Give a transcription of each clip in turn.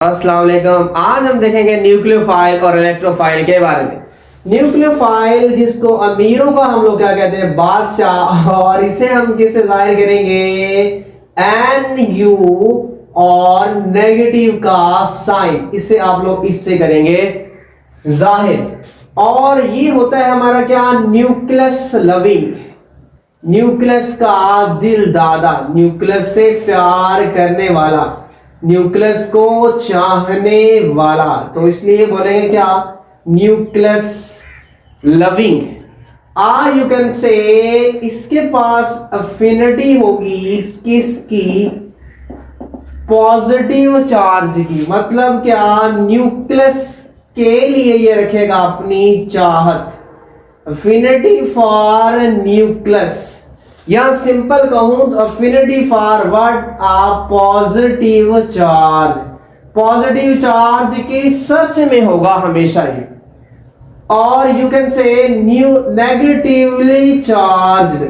अस्सलाम वालेकुम। आज हम देखेंगे न्यूक्लियोफाइल और इलेक्ट्रोफाइल के बारे में। न्यूक्लियोफाइल जिसको अमीरों का हम लोग क्या कहते हैं, बादशाह, और इसे हम किससे जाहिर करेंगे, NU और नेगेटिव का साइन, इसे आप लोग इससे करेंगे जाहिर। और ये होता है हमारा क्या, न्यूक्लियस लविंग, न्यूक्लियस का दिल दादा, न्यूक्लियस से प्यार करने वाला, न्यूक्लियस को चाहने वाला, तो इसलिए बोलेंगे क्या, न्यूक्लियस लविंग। यू कैन से इसके पास अफिनिटी होगी किसकी, पॉजिटिव चार्ज की। मतलब क्या, न्यूक्लियस के लिए ये रखेगा अपनी चाहत, अफिनिटी फॉर न्यूक्लियस, या सिंपल कहूं तो affinity for what, positive charge. Positive charge के सर्च में होगा हमेशा ये। और यू कैन से नेगेटिवली चार्ज्ड,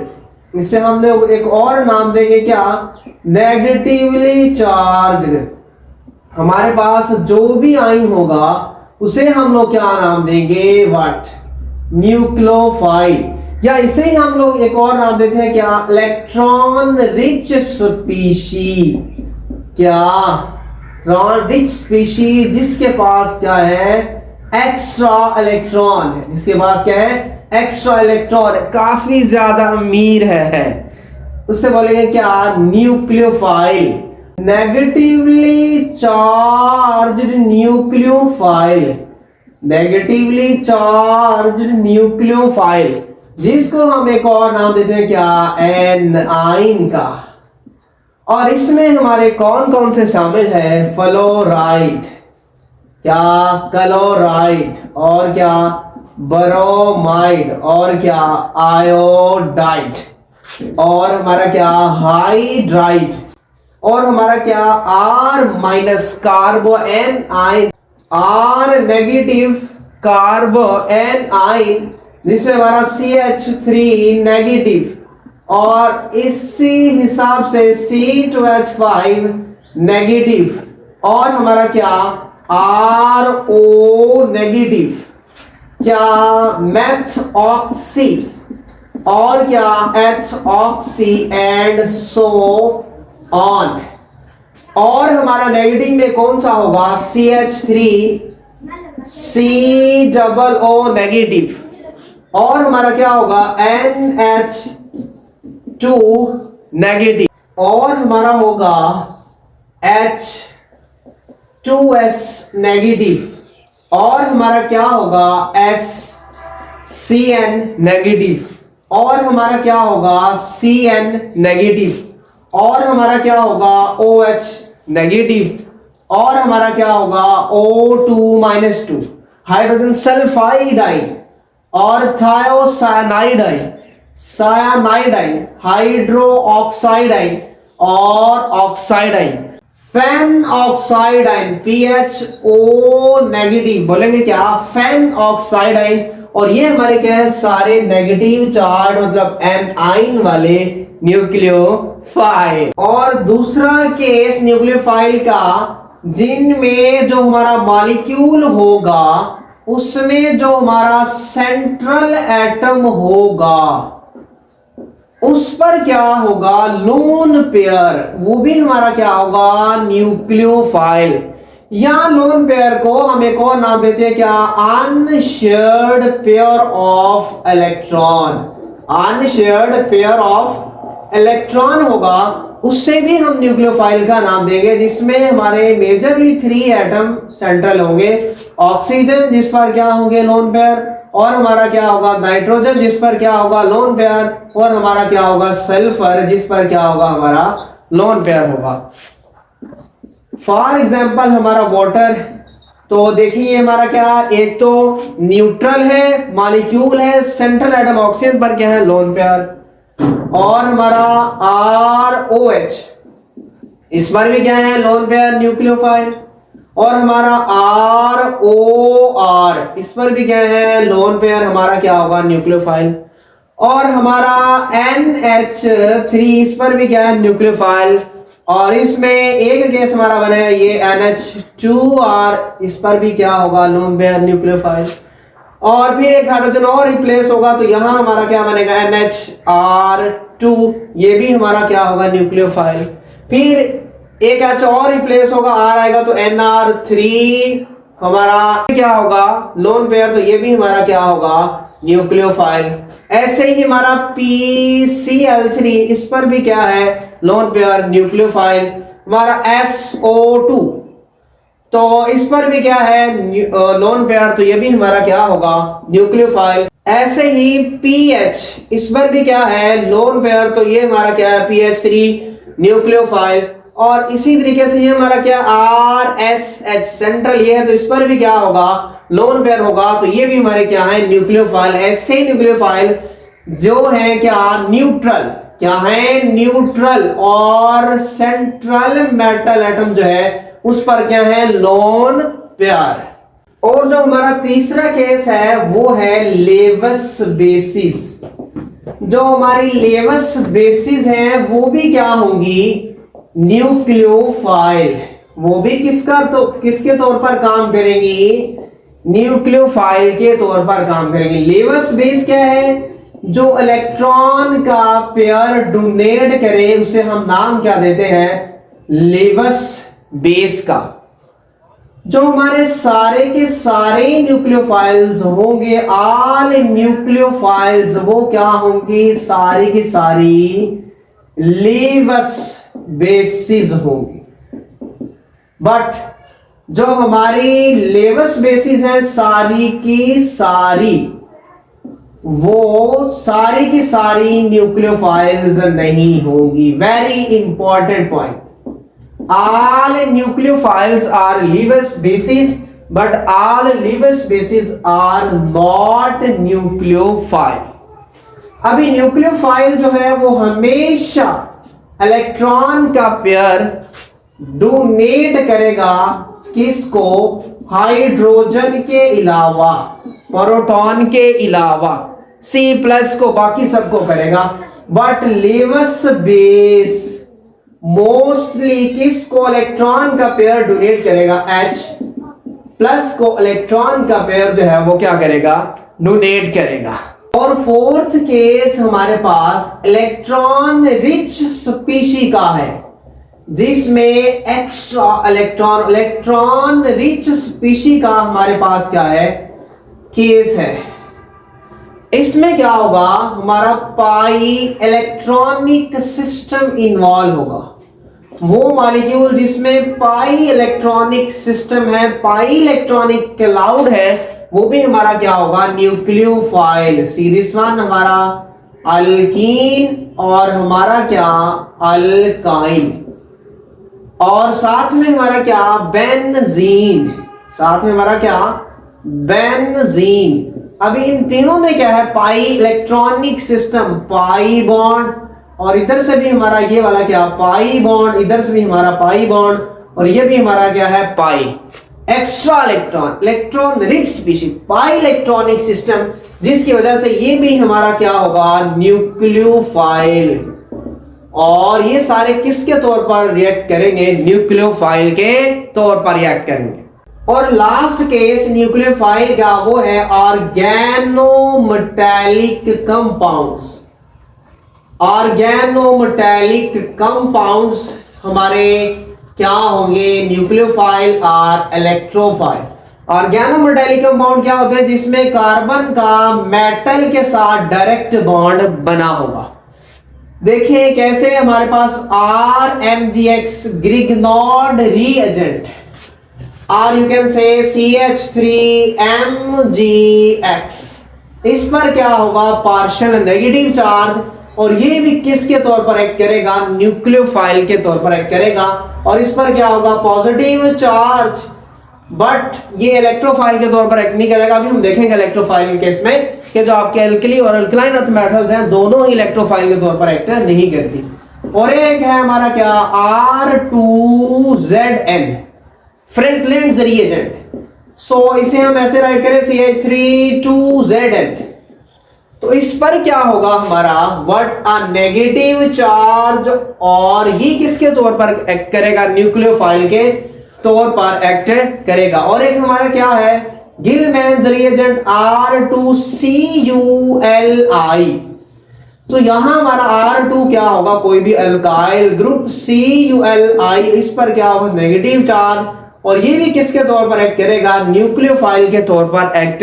इसे हम लोग एक और नाम देंगे क्या, नेगेटिवली चार्ज्ड। हमारे पास जो भी आयन होगा उसे हम लोग क्या नाम देंगे, व्हाट, न्यूक्लियोफाइल। या इसे ही हम लोग एक और नाम देते हैं क्या, इलेक्ट्रॉन रिच स्पीशी। क्या, रिच स्पीशी जिसके पास क्या है, एक्स्ट्रा इलेक्ट्रॉन है, जिसके पास क्या है, एक्स्ट्रा इलेक्ट्रॉन है, काफी ज्यादा अमीर है, उससे बोलेंगे क्या, nucleophile. Negatively charged nucleophile, negatively charged nucleophile, जिसको हम एक और नाम देते हैं क्या, एनाइन का। और इसमें हमारे कौन कौन से शामिल है, फ्लोराइड, क्या, क्लोराइड, और क्या, ब्रोमाइड, और क्या, आयोडाइड, और हमारा क्या, हाइड्राइड, और हमारा क्या, R minus कार्बो A9, R negative कार्बो A9, जिसमें हमारा CH3 नेगेटिव, और इसी हिसाब से C2H5 नेगेटिव, और हमारा क्या, RO नेगेटिव, क्या, मेथ ऑक्सी, और क्या, H oxy, and so on. और हमारा नेगेटिव में कौन सा होगा, CH3 COO नेगेटिव, और हमारा क्या होगा, NH2 नेगेटिव, और हमारा होगा H2S नेगेटिव, और हमारा क्या होगा, SCN नेगेटिव, और हमारा क्या होगा, CN नेगेटिव, और हमारा क्या होगा, OH नेगेटिव, और हमारा क्या होगा, O2-2 हाइड्रोजन सल्फाइडाइन, और थायोसाइनाइडाइन, सायानाइडाइन, हाइड्रो ऑक्साइडाइन, और ऑक्साइडाइन, फेन ऑक्साइडाइन, PHO नेगेटिव, बोलेंगे क्या, फेन ऑक्साइडाइन। और ये हमारे क्या है, सारे नेगेटिव चार्ज, मतलब एनाइन वाले न्यूक्लियोफाइल। और दूसरा केस न्यूक्लियोफाइल का, जिनमें जो हमारा मॉलिक्यूल होगा उसमें जो हमारा सेंट्रल एटम होगा उस पर क्या होगा, लोन पेयर, वो भी हमारा क्या होगा, न्यूक्लियोफाइल। या लोन पेयर को हम एक और नाम देते हैं क्या, unshared pair of electron, unshared pair of electron होगा, उससे भी हम न्यूक्लियोफाइल का नाम देंगे, जिसमें हमारे मेजरली 3 एटम सेंट्रल होंगे, ऑक्सीजन जिस पर क्या होंगे, लोन पेयर, और हमारा क्या होगा, नाइट्रोजन जिस पर क्या होगा, लोन पेयर, और हमारा क्या होगा, सल्फर जिस पर क्या होगा, हमारा लोन पेयर होगा। फॉर एग्जाम्पल हमारा वाटर, तो देखिए हमारा क्या, एक तो न्यूट्रल है, मॉलिक्यूल है, सेंट्रल एटम ऑक्सीजन पर क्या है, लोन पेयर, और हमारा ROH इस पर भी क्या है, लोन पेयर, न्यूक्लियोफाइल, और हमारा ROR इस पर भी क्या है, लोन पेयर, हमारा क्या होगा, न्यूक्लियोफाइल, और हमारा NH3 इस पर भी क्या है, न्यूक्लियोफाइल, और इसमें एक केस हमारा बना है ये NH2 और इस पर भी क्या होगा, लोन पेयर न्यूक्लियोफाइल। और फिर एक हाइड्रोजन और रिप्लेस होगा तो यहां हमारा क्या बनेगा NHR2, ये भी हमारा क्या होगा, न्यूक्लियोफाइल। फिर एक H और रिप्लेस होगा, R आएगा तो NR3 हमारा क्या होगा, लोन पेयर, तो ये भी हमारा क्या होगा, न्यूक्लियोफाइल। ऐसे ही हमारा PCl3, इस पर भी क्या है, लोन पेयर, न्यूक्लियोफाइल। हमारा SO2, तो इस पर भी क्या है, लोन पेयर, तो ये भी हमारा क्या होगा, न्यूक्लियोफाइल। ऐसे ही PH, इस पर भी क्या है, लोन पेयर, तो ये हमारा क्या है, PH3 न्यूक्लियोफाइल। और इसी तरीके से ये हमारा क्या, RSH सेंट्रल ये है, तो इस पर भी क्या होगा, लोन पेयर होगा, तो ये भी हमारे क्या है, न्यूक्लियोफाइल। ऐसे न्यूक्लियोफाइल जो है क्या, न्यूट्रल, क्या है, न्यूट्रल, और सेंट्रल मेटल एटम जो है उस पर क्या है, लोन पेयर। और जो हमारा तीसरा केस है वो है लेवस बेसिस। जो हमारी लेवस बेसिस है वो भी क्या होंगी, न्यूक्लियोफाइल। वो भी किसके तौर पर काम करेंगी, न्यूक्लियोफाइल के तौर पर काम करेंगे। लेवस बेस क्या है, जो इलेक्ट्रॉन का पेयर डोनेट करे उसे हम नाम क्या देते हैं, लेवस बेस का। जो हमारे सारे के सारे न्यूक्लियोफाइल्स होंगे, ऑल न्यूक्लियोफाइल्स, वो क्या होंगी, सारी की सारी लेवस बेसिस होंगी। बट जो हमारी लेवस बेसिस है सारी की सारी, वो सारी की सारी न्यूक्लियोफाइल्स नहीं होगी। Very important point, all nucleophiles are Lewis bases but all Lewis bases are not nucleophile। अभी न्यूक्लियोफाइल जो है वो हमेशा इलेक्ट्रॉन का पेयर डोनेट करेगा, किसको, हाइड्रोजन के अलावा, प्रोटॉन के अलावा, C+ को, बाकी सबको करेगा। बट लेवस बेस मोस्टली किसको, इलेक्ट्रॉन का पेयर डोनेट करेगा, H+ को इलेक्ट्रॉन का पेयर जो है वो क्या करेगा, डोनेट करेगा। और फोर्थ केस हमारे पास इलेक्ट्रॉन रिच स्पीशी का है, जिसमें एक्स्ट्रा इलेक्ट्रॉन रिच स्पीशी का हमारे पास क्या है, केस है। इसमें क्या होगा, हमारा पाई इलेक्ट्रॉनिक सिस्टम इन्वॉल्व होगा। वो मॉलिक्यूल जिसमें पाई इलेक्ट्रॉनिक सिस्टम है, पाई इलेक्ट्रॉनिक क्लाउड है, वो भी हमारा क्या होगा, न्यूक्लियोफाइल। सीरीज वन हमारा अल्कीन और हमारा क्या, अल्काइन। और साथ में हमारा क्या, बेंजीन, साथ में हमारा क्या, बेंजीन। अभी इन तीनों में क्या है, पाई इलेक्ट्रॉनिक सिस्टम, पाई बॉन्ड, और इधर से भी हमारा ये वाला क्या, पाई बॉन्ड, इधर से भी हमारा पाई बॉन्ड, और ये भी हमारा क्या है, पाई। एक्स्ट्रा इलेक्ट्रॉन रिच स्पीशीज, पाई इलेक्ट्रॉनिक सिस्टम, जिसकी वजह से ये भी हमारा क्या होगा, न्यूक्लियोफाइल। और ये सारे किसके तौर पर रिएक्ट करेंगे, न्यूक्लियोफाइल के तौर पर रिएक्ट करेंगे। और लास्ट केस न्यूक्लियोफाइल का वो है ऑर्गेनोमेटालिक कंपाउंड्स। ऑर्गेनोमेटालिक कंपाउंड्स हमारे क्या होंगे, न्यूक्लियोफाइल और इलेक्ट्रोफाइल। ऑर्गेनोमेटालिक कंपाउंड क्या होते हैं, जिसमें कार्बन का मेटल के साथ डायरेक्ट बॉन्ड बना होगा। देखिए कैसे, हमारे पास RMgX ग्रिग्नॉर्ड रीएजेंट, और यू कैन से CH3MgX, इस पर क्या होगा, पार्शियल नेगेटिव चार्ज, और ये भी किसके तौर पर एक्ट करेगा, न्यूक्लियोफाइल के तौर पर एक्ट करेगा। और इस पर क्या होगा, पॉजिटिव चार्ज, बट ये इलेक्ट्रोफाइल के तौर पर एक्ट नहीं करेगा। अभी हम देखेंगे इलेक्ट्रोफाइल के केस में कि जो आपके एल्कली और अल्कलाइन अर्थ मेटल्स हैं, दोनों ही इलेक्ट्रोफाइल के तौर पर एक्ट नहीं करती। और एक है हमारा क्या, R2ZN, फ्रैंकलिन रीएजेंट। सो इसे हम ऐसे राइट करें, CH3 2ZN, तो इस पर क्या होगा हमारा व्हाट अ नेगेटिव चार्ज, और ये किसके तौर पर एक्ट करेगा, न्यूक्लियोफाइल के तौर पर एक्ट करेगा। और एक हमारा क्या है गिलमैन्स रिएजेंट R2CuLi, तो यहां हमारा R2 क्या होगा, कोई भी अल्काइल ग्रुप CuLi, इस पर क्या होगा नेगेटिव चार्ज, और ये भी किसके तौर पर एक्ट करेगा, न्यूक्लियोफाइल के तौर पर एक्ट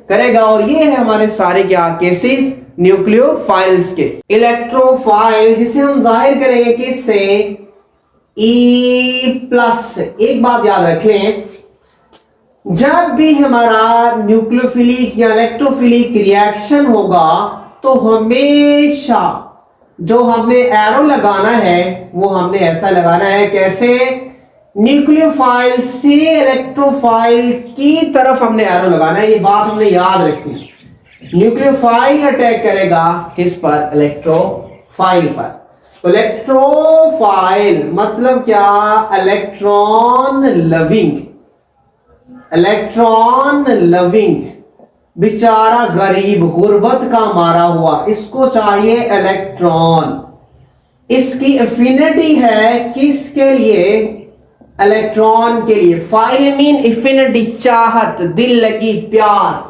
करेगा। और ये है हमारे सारे क्या केसेस न्यूक्लियोफाइल्स के। इलेक्ट्रोफाइल जिसे हम जाहिर करेंगे किससे, E+। एक बात याद रख लें, जब भी हमारा न्यूक्लियोफिलिक या इलेक्ट्रोफिलिक रिएक्शन होगा तो हमेशा जो हमने एरो लगाना है वो हमने ऐसा लगाना है, कैसे, न्यूक्लियोफाइल से इलेक्ट्रोफाइल की तरफ हमने एरो लगाना है। ये बात हमने याद रखनी है। न्यूक्लियोफाइल अटैक करेगा किस पर, इलेक्ट्रोफाइल पर। तो इलेक्ट्रोफाइल मतलब क्या, इलेक्ट्रॉन लविंग, इलेक्ट्रॉन लविंग, बेचारा गरीब गुर्बत का मारा हुआ, इसको चाहिए इलेक्ट्रॉन। इसकी एफिनिटी है किसके लिए, इलेक्ट्रॉन के लिए। फाइल मीन एफिनिटी, चाहत, दिल लगी, प्यार।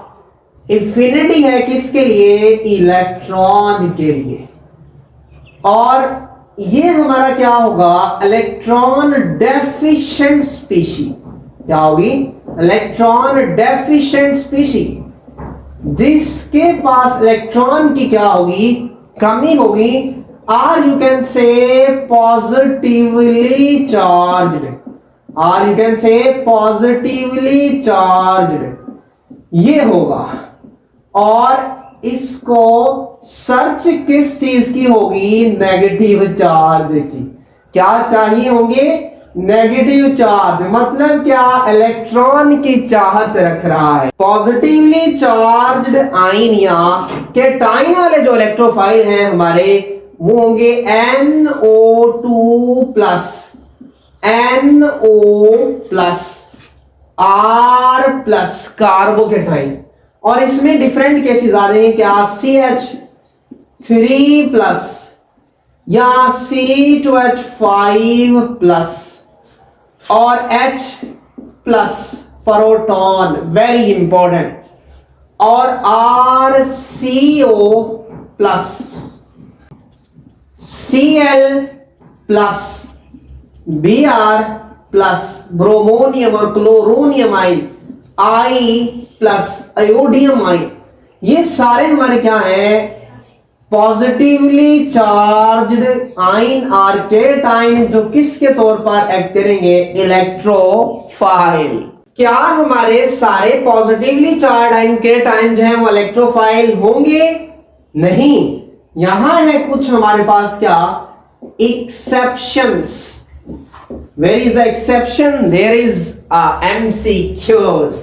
एफिनिटी है किसके लिए, इलेक्ट्रॉन के लिए। और ये हमारा क्या होगा, इलेक्ट्रॉन डेफिशिएंट स्पीशी। क्या होगी, इलेक्ट्रॉन डेफिशिएंट स्पीशी, जिसके पास इलेक्ट्रॉन की क्या होगी, कमी होगी। Or you can say positively charged, or you can say positively charged, ये होगा। और इसको सर्च किस चीज की होगी, नेगेटिव चार्ज की। क्या चाहिए होंगे, नेगेटिव चार्ज, मतलब क्या, इलेक्ट्रॉन की चाहत रख रहा है। पॉजिटिवली चार्ज्ड आयन या कैटायन वाले जो इलेक्ट्रोफाइल हैं हमारे, वो होंगे NO2+, NO+, R+, कार्बोकेटाइन। और इसमें डिफरेंट केसेस आ रहे हैं, क्या, CH3+ या C2H5+ और H+ प्रोटॉन, वेरी इंपॉर्टेंट, और RCO+, Cl+, Br+, ब्रोमोनियम और क्लोरोनियम आयन, I+ अयोडियम आयन, ये सारे हमारे क्या हैं, पॉजिटिवली चार्ज्ड आयन और कैटायन, जो किसके तौर पर एक्ट करेंगे, इलेक्ट्रोफाइल। क्या हमारे सारे पॉजिटिवली चार्ज आयन कैटायन जो हैं वो इलेक्ट्रोफाइल होंगे, नहीं। यहां है कुछ हमारे पास क्या, exceptions. Where is the exception, there is MCQs।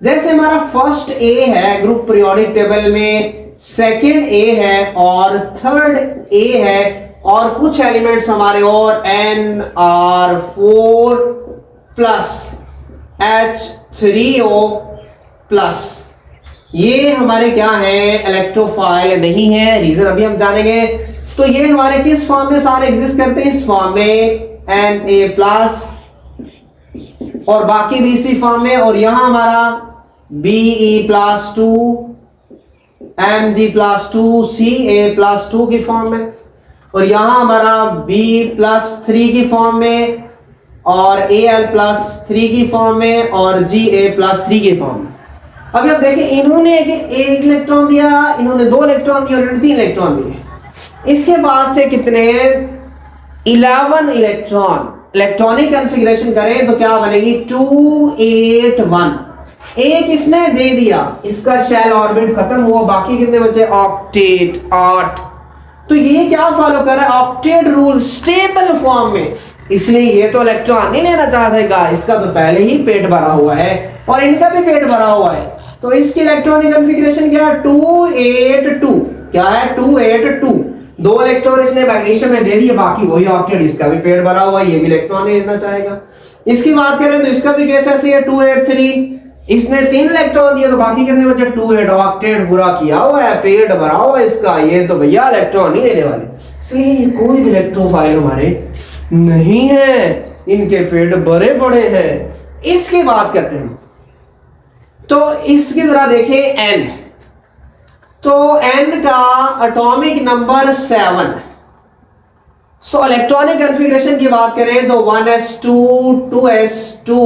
जैसे हमारा फर्स्ट ए है ग्रुप पीरियोडिक टेबल में, सेकंड ए है और थर्ड ए है, और कुछ एलिमेंट्स हमारे और NR4+ H3O+, ये हमारे क्या है, इलेक्ट्रोफाइल नहीं है। रीजन अभी हम जानेंगे। तो ये हमारे किस फॉर्म में सारे एग्जिस्ट करते हैं, इस फॉर्म में Na+ और बाकी भी इसी फॉर्म में। और यहां हमारा Be+2, Mg+2, Ca+2 की फॉर्म में, और यहां हमारा B+3 की फॉर्म में, और Al+3 की फॉर्म में, और Ga+3 की फॉर्म में। अभी आप देखें, इन्होंने एक इलेक्ट्रॉन दिया, इन्होंने 2 इलेक्ट्रॉन दिए, और 3 इलेक्ट्रॉन दिए। इसके बाद से कितने, 11 इलेक्ट्रॉन। इलेक्ट्रॉनिक कॉन्फ़िगरेशन करें तो क्या बनेगी, 281। एक इसने दे दिया, इसका शेल ऑर्बिट खत्म हुआ, बाकी कितने बचे, ऑक्टेट, 8। तो ये क्या फॉलो कर रहा है, ऑक्टेट रूल, स्टेबल फॉर्म में। इसलिए ये तो इलेक्ट्रॉन नहीं लेना चाहता, इसका तो पहले ही पेट भरा हुआ है और इनका भी पेट भरा हुआ है। तो इसकी इलेक्ट्रॉनिक कॉन्फ़िगरेशन क्या है, 282। क्या है, 282। 2 इलेक्ट्रॉन इसने मैग्नीशियम में दे दिए, बाकी वही ऑक्टेट, इसका भी पेट भरा हुआ है, ये भी इलेक्ट्रॉन नहीं लेना चाहेगा। इसकी बात करें तो इसका भी केस ऐसे है, 283। इसने 3 इलेक्ट्रॉन दिए तो बाकी कितने बचे? 2 है। ऑक्टेट पूरा किया हुआ है, पेट भरा हुआ है इसका, ये तो भैया इलेक्ट्रॉन नहीं लेने वाले, इसलिए कोई भी इलेक्ट्रोफाइल हमारे नहीं है, इनके पेट बड़े बड़े हैं। इसकी बात करते हैं तो इसकी जरा देखें N, तो N का atomic number 7। So electronic configuration की बात करें तो 1s2 2s2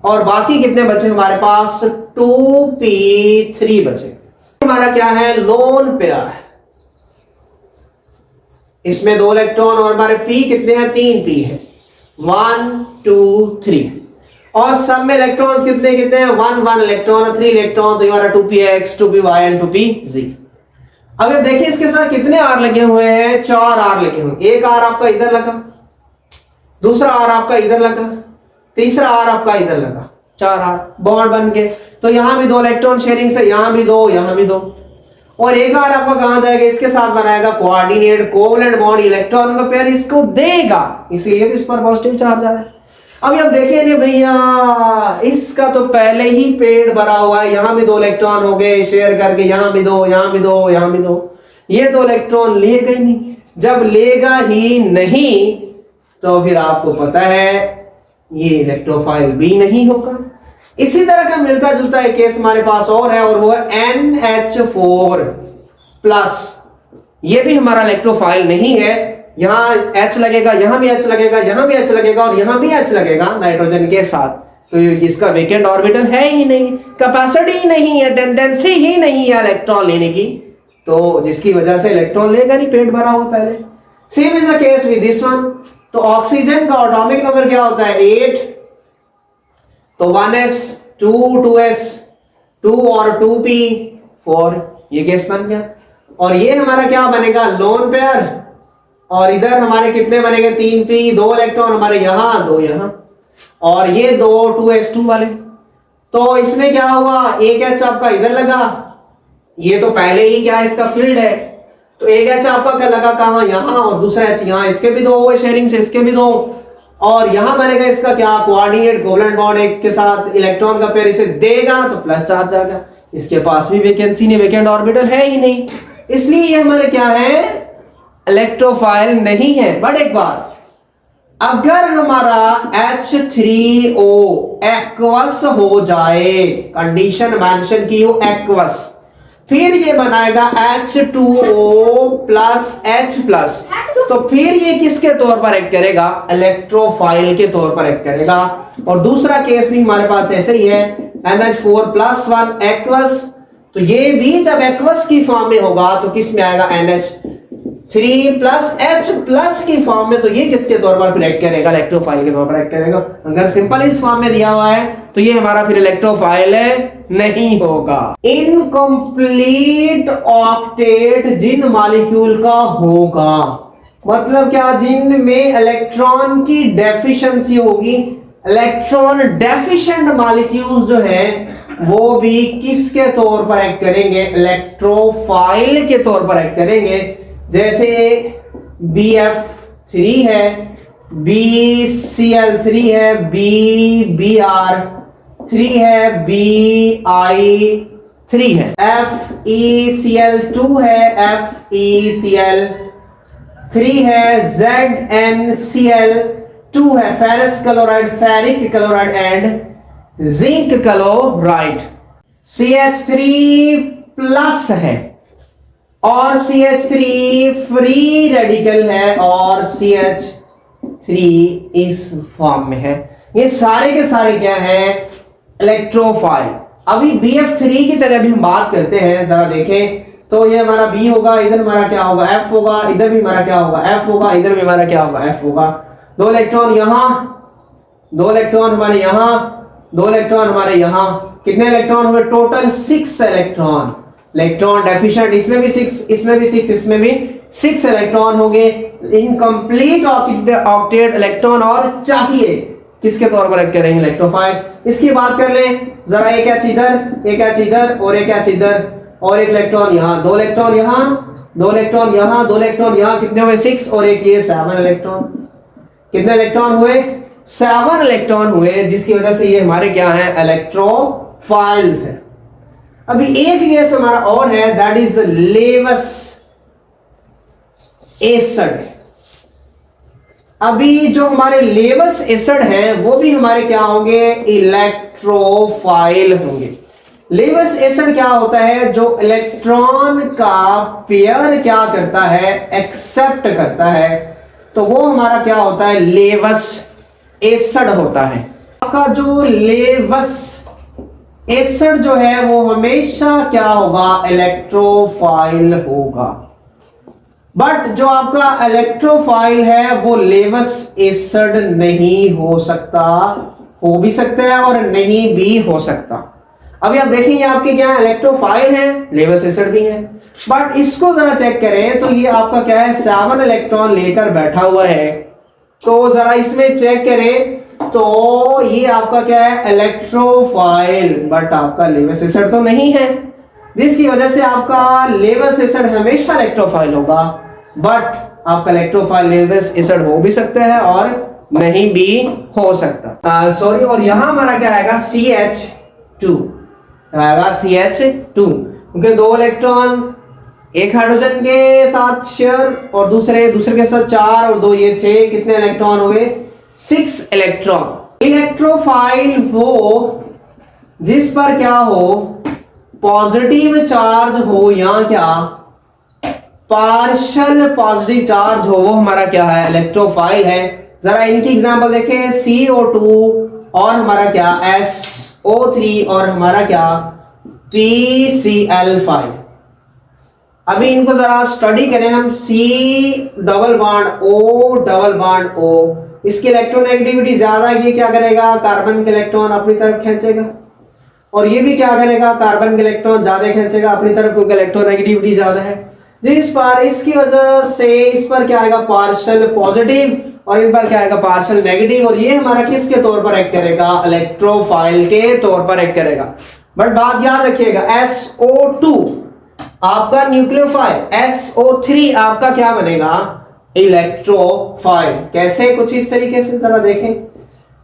और बाकी कितने बचे हमारे पास? 2p3 बचे। हमारा क्या है? Lone pair. इसमें 2 इलेक्ट्रॉन और हमारे p कितने हैं? 3p है। 1 2 3 और सब में इलेक्ट्रॉन्स कितने कितने हैं? 1 1 इलेक्ट्रॉन, 3 इलेक्ट्रॉन, तो ये हमारा 2px 2py एंड 2pz। अब ये देखिए इसके साथ कितने आर लगे हुए हैं? 4 आर लगे हुए। एक आर आपका इधर लगा, दूसरा आर आपका इधर लगा, तीसरा आर आपका इधर लगा, 4 आर बॉन्ड बन के। तो यहां भी 2 इलेक्ट्रॉन शेयरिंग से, यहां भी 2, यहां भी 2, और एक आर आपका कहां जाएगा? इसके साथ बनाएगा कोऑर्डिनेट कोवलेंट बॉन्ड, इलेक्ट्रॉन का पेयर इसको देगा, इसलिए इस पर पॉजिटिव चार्ज आ रहा है। अब आप देखिए नहीं भैया, इसका तो पहले ही पेट भरा हुआ है, यहां भी 2 इलेक्ट्रॉन हो गए शेयर करके, यहां भी 2, यहां भी 2, यहां भी 2, ये 2 इलेक्ट्रॉन लेगा ही नहीं। जब लेगा ही नहीं तो फिर आपको पता है ये इलेक्ट्रोफाइल भी नहीं होगा। इसी तरह का मिलता जुलता एक केस हमारे पास और है, और वो है NH4 प्लस। ये भी हमारा इलेक्ट्रोफाइल नहीं है, यहां H लगेगा, यहां भी H लगेगा, यहां भी H लगेगा और यहां भी H लगेगा नाइट्रोजन के साथ, तो इसका वेकेंट ऑर्बिटल है ही नहीं, कैपेसिटी ही नहीं है, टेंडेंसी ही नहीं है इलेक्ट्रॉन लेने की, तो जिसकी वजह से इलेक्ट्रॉन लेगा नहीं, पेट भरा हुआ पहले। Same is the case with this one. तो ऑक्सीजन का एटॉमिक नंबर क्या होता है? 8, तो 1s 2 2s 2 और 2p 4, ये केस बन गया। और ये हमारा क्या बनेगा? Lone pair. और इधर हमारे कितने बनेंगे? 3p, 2 इलेक्ट्रॉन हमारे यहां, 2 यहां, और ये 2 2s2 वाले। तो इसमें क्या हुआ? एक H आपका इधर लगा, ये तो पहले ही क्या है? इसका फील्ड है, तो एक H आपका क्या लगा? कहां? यहां, और दूसरा H यहां, इसके भी 2 हुए शेयरिंग से, इसके भी 2, और यहां बनेगा इसका क्या? कोऑर्डिनेट कोवलेंट बॉन्ड, एक के साथ इलेक्ट्रॉन का पेयर इसे देगा तो प्लस चार्ज आ गया। इसके पास भी वैकेंसी नहीं, वेकेंट ऑर्बिटल है ही नहीं, इसलिए ये हमारे क्या है? इलेक्ट्रोफाइल नहीं है। बट एक बार, अगर हमारा H3O एक्वस हो जाए, कंडीशन मेंशन की हो एक्वस, फिर ये बनाएगा H2O प्लस H प्लस, तो फिर ये किसके तौर पर एक्ट करेगा? इलेक्ट्रोफाइल के तौर पर एक्ट करेगा। और दूसरा केस भी हमारे पास ऐसे ही है, NH4 प्लस 1 एक्वस, तो ये भी जब एक्वस की फॉर्म में होगा तो किस में आएगा? NH3 प्लस H प्लस की फॉर्म में, तो ये किसके तौर पर एक्ट करेगा? इलेक्ट्रोफाइल के तौर पर एक्ट करेगा। अगर सिंपल इस फॉर्म में दिया हुआ है तो ये हमारा फिर इलेक्ट्रोफाइल नहीं होगा। इनकम्प्लीट ऑक्टेट जिन मॉलिक्यूल का होगा, मतलब क्या? जिनमें इलेक्ट्रॉन की डेफिशिएंसी होगी। इलेक्ट्रॉन डेफिशिएंट मॉलिक्यूल जो है वो भी किसके तौर पर एक्ट करेंगे? इलेक्ट्रोफाइल के तौर पर एक्ट करेंगे। जैसे BF3 है, BCl3 है, BBr3 है, BI3 है, FeCl2 है, FeCl3 है, ZnCl2 है, ferrous chloride, ferric chloride and zinc chloride. CH3 plus है और CH3 फ्री रेडिकल है और CH3 इस फॉर्म में है। ये सारे के सारे क्या है? इलेक्ट्रोफाइल। अभी BF3 की जगह भी हम बात करते हैं, जरा देखें तो ये हमारा B होगा, इधर हमारा क्या होगा? F होगा, इधर भी हमारा क्या होगा? F होगा, इधर भी हमारा क्या होगा? F होगा। 2 इलेक्ट्रॉन यहां, 2 इलेक्ट्रॉन हमारे यहां, 2 इलेक्ट्रॉन हमारे यहां, कितने इलेक्ट्रॉन हुए? Total 6 electron. इलेक्ट्रॉन डेफिशिएंट, इसमें भी 6, इसमें भी 6, इसमें भी 6 इलेक्ट्रॉन होंगे। इनकम्प्लीट ऑक्टेट इलेक्ट्रॉन और चाहिए किसके तौर पर एक्ट करेंगे? इलेक्ट्रोफाइल। इसकी बात कर लें जरा, एक H इधर, एक H इधर और एक H इधर, और एक इलेक्ट्रॉन यहां, 2 इलेक्ट्रॉन यहां, 2 इलेक्ट्रॉन यहां, 2 इलेक्ट्रॉन यहां, कितने हुए? 6, और एक ये 7 इलेक्ट्रॉन। कितने इलेक्ट्रॉन हुए? 7 इलेक्ट्रॉन हुए, जिसकी वजह से ये हमारे क्या है? इलेक्ट्रो फाइल्स है। अभी एक केस हमारा और है, दैट इज लेवस एसिड। अभी जो हमारे लेवस एसिड है वो भी हमारे क्या होंगे, इलेक्ट्रोफाइल होंगे। लेवस एसिड क्या होता है, जो इलेक्ट्रॉन का पेयर क्या करता है, एक्सेप्ट करता है, तो वो हमारा क्या होता है, लेवस एसिड होता है। आपका जो लेवस एसिड जो है वो हमेशा क्या होगा, इलेक्ट्रोफाइल होगा। बट जो आपका इलेक्ट्रोफाइल है वो लेवस एसिड नहीं हो सकता, हो भी सकता है और नहीं भी हो सकता। अभी आप देखेंगे आपके क्या इलेक्ट्रोफाइल है, लेवस एसिड भी है, बट इसको जरा चेक करें तो ये आपका क्या है, 7 इलेक्ट्रॉन लेकर बैठा हुआ है। तो जरा इसमें चेक करें तो ये आपका क्या है, इलेक्ट्रोफाइल, बट आपका लेवस एसिड तो नहीं है, जिसकी वजह से आपका लेवस एसिड हमेशा इलेक्ट्रोफाइल होगा। बट आपका इलेक्ट्रोफाइल लेवस एसिड हो भी सकता है और नहीं भी हो सकता। सॉरी, और यहां हमारा क्या आएगा, CH2 आएगा, CH2, क्योंकि 2 इलेक्ट्रॉन एक हाइड्रोजन के साथ शेयर और दूसरे के साथ 4 और 2 ये 6, कितने इलेक्ट्रॉन हो गए, 6 इलेक्ट्रॉन। इलेक्ट्रोफाइल वो जिस पर क्या हो, पॉजिटिव चार्ज हो या क्या पार्शियल पॉजिटिव चार्ज हो, वो हमारा क्या है, इलेक्ट्रोफाइल है। जरा इनकी एग्जांपल देखें, CO2 और हमारा क्या, SO3 और हमारा क्या, PCl5। अभी इनको जरा स्टडी करें हम, C डबल बॉन्ड O, इसकी इलेक्ट्रोनेगेटिविटी ज्यादा है, ये क्या करेगा, कार्बन के इलेक्ट्रॉन अपनी तरफ खींचेगा, और ये भी क्या करेगा, कार्बन के इलेक्ट्रॉन ज्यादा खींचेगा अपनी तरफ, क्योंकि इलेक्ट्रोनेगेटिविटी ज्यादा है। जिस पर इसकी वजह से इस पर क्या आएगा, पार्शियल पॉजिटिव, और इन पर क्या आएगा, पार्शियल नेगेटिव, और ये हमारा किसके तौर पर एक्ट करेगा, इलेक्ट्रोफाइल के तौर पर एक्ट करेगा। बट बात याद रखिएगा, SO2 आपका न्यूक्लियोफाइल, SO3 आपका क्या बनेगा, इलेक्ट्रोफाइल। कैसे, कुछ इस तरीके से जरा देखें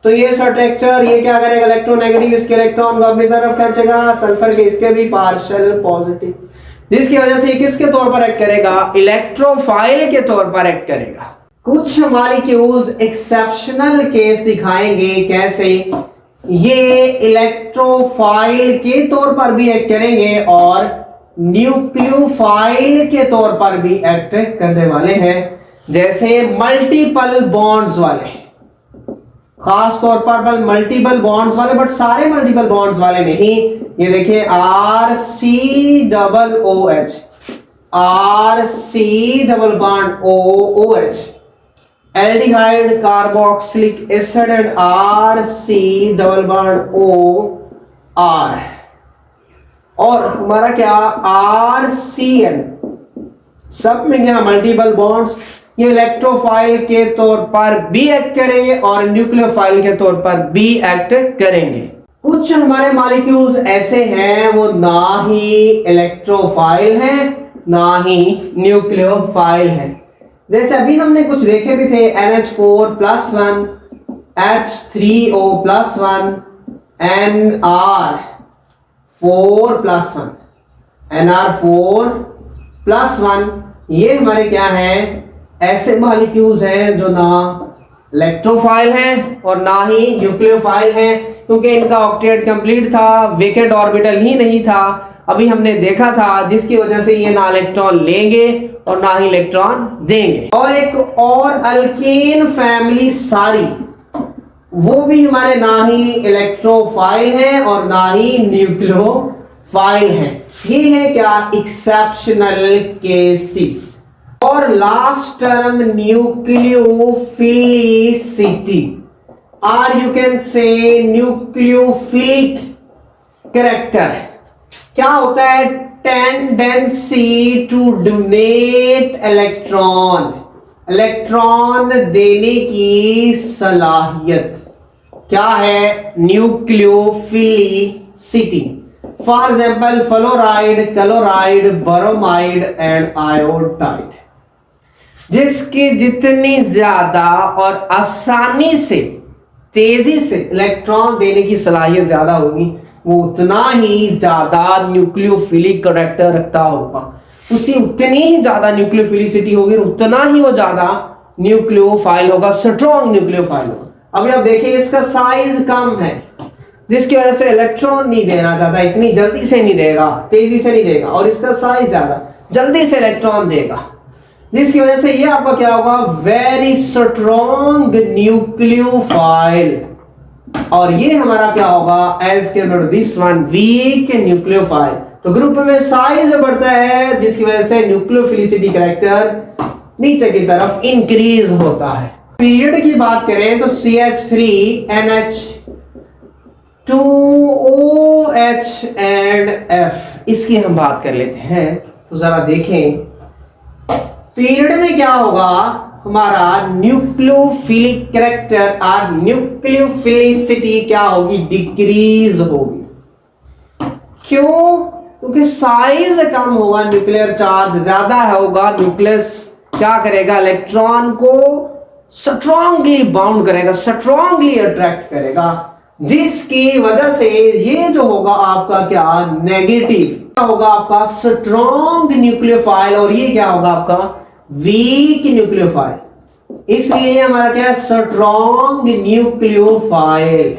तो ये स्ट्रक्चर, ये क्या करेगा, इलेक्ट्रोनेगेटिव, इसके इलेक्ट्रॉन को अपनी तरफ खींचेगा, सल्फर के इसके भी पार्शियल पॉजिटिव, जिसकी वजह से किसके तौर पर एक्ट करेगा, इलेक्ट्रोफाइल के तौर पर एक्ट करेगा। कुछ मॉलिक्यूल्स एक्सेप्शनल केस दिखाएंगे, कैसे, ये इलेक्ट्रोफाइल के तौर पर भी एक्ट करेंगे और न्यूक्लियोफाइल के तौर पर भी एक्ट करने वाले हैं, जैसे मल्टीपल बॉन्ड्स वाले, खास तौर पर मल्टीपल बॉन्ड्स वाले, बट सारे मल्टीपल बॉन्ड्स वाले नहीं। ये देखिए RC OOH, RC double bond OOH, aldehyde carboxylic acid and RC double bond OR, और हमारा क्या RCN, सब में क्या मल्टीपल बॉन्ड्स। ये इलेक्ट्रोफाइल के तौर पर भी एक्ट करेंगे और न्यूक्लियोफाइल के तौर पर भी एक्ट करेंगे। कुछ हमारे मॉलिक्यूल्स ऐसे हैं वो ना ही इलेक्ट्रोफाइल हैं ना ही न्यूक्लियोफाइल हैं, जैसे अभी हमने कुछ देखे भी थे, NH4+1, H3O+1, NR4+1, NR4+1, ये हमारे क्या हैं, ऐसे मॉलिक्यूल्स हैं जो ना इलेक्ट्रोफाइल हैं और ना ही न्यूक्लियोफाइल हैं, क्योंकि इनका ऑक्टेट कंप्लीट था, वेकेंट ऑर्बिटल ही नहीं था, अभी हमने देखा था, जिसकी वजह से ये ना इलेक्ट्रॉन लेंगे और ना ही इलेक्ट्रॉन देंगे। और एक और अल्केन फैमिली सारी, वो भी हमारे ना ही इलेक्ट्रोफाइल हैं और ना ही न्यूक्लियोफाइल हैं। ये है क्या, एक्सेप्शनल केसेस। और लास्ट टर्म न्यूक्लियोफिलिसिटी, और you can say nucleophilic character. क्या होता है, tendency to donate electron, electron देने की सलाहियत क्या है, nucleophilicity. For example fluoride, chloride, bromide and iodide, जिसकी जितनी ज्यादा और आसानी से तेजी से इलेक्ट्रॉन देने की सलाहियत ज्यादा होगी, वो उतना ही ज्यादा न्यूक्लियोफिलिक कैरेक्टर रखता होगा, उसकी उतनी ही ज्यादा न्यूक्लियोफिलिसिटी होगी, उतना ही वो ज्यादा न्यूक्लियोफाइल होगा, स्ट्रॉन्ग न्यूक्लियोफाइल होगा। अभी आप देखिए इसका साइज कम है, जिसकी वजह से इलेक्ट्रॉन नहीं देना चाहता, इतनी जल्दी से नहीं देगा, तेजी से नहीं देगा, और इसका साइज ज्यादा, जल्दी से इलेक्ट्रॉन देगा, जिसकी वजह से ये आपका क्या होगा, वेरी स्ट्रॉन्ग न्यूक्लियोफाइल। और ये हमारा क्या होगा, as compare to this one, weak nucleophile. तो ग्रुप में साइज बढ़ता है, जिसकी वजह से न्यूक्लियोफिलिसिटी कैरेक्टर नीचे की तरफ इंक्रीज होता है। पीरियड की बात करें तो CH3NH2OH एंड F, इसकी हम बात कर लेते हैं। तो जरा देखें पीरियड में क्या होगा, हमारा न्यूक्लियोफिलिक कैरेक्टर और न्यूक्लियोफिलिसिटी क्या होगी, डिक्रीज होगी। क्यों? क्योंकि साइज कम होगा, न्यूक्लियर चार्ज ज्यादा होगा, न्यूक्लियस क्या करेगा, इलेक्ट्रॉन को स्ट्रांगली बाउंड करेगा, स्ट्रांगली अट्रैक्ट करेगा, जिसकी वजह से ये जो होगा आपका क्या, नेगेटिव होगा, आपका स्ट्रॉन्ग न्यूक्लियोफाइल, और ये क्या होगा आपका वीक न्यूक्लियोफाइल। इसलिए हमारा क्या है, स्ट्रॉन्ग न्यूक्लियोफाइल।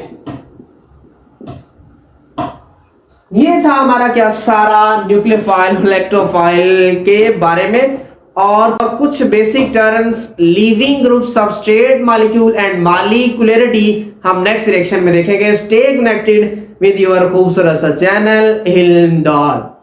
ये था हमारा क्या, सारा न्यूक्लियोफाइल इलेक्ट्रोफाइल के बारे में, और कुछ basic terms leaving group, substrate molecule and molecularity हम नेक्स्ट सेक्शन में देखेंगे। स्टे कनेक्टेड विद योर खूबसूरत सा चैनल हिल्म डॉट।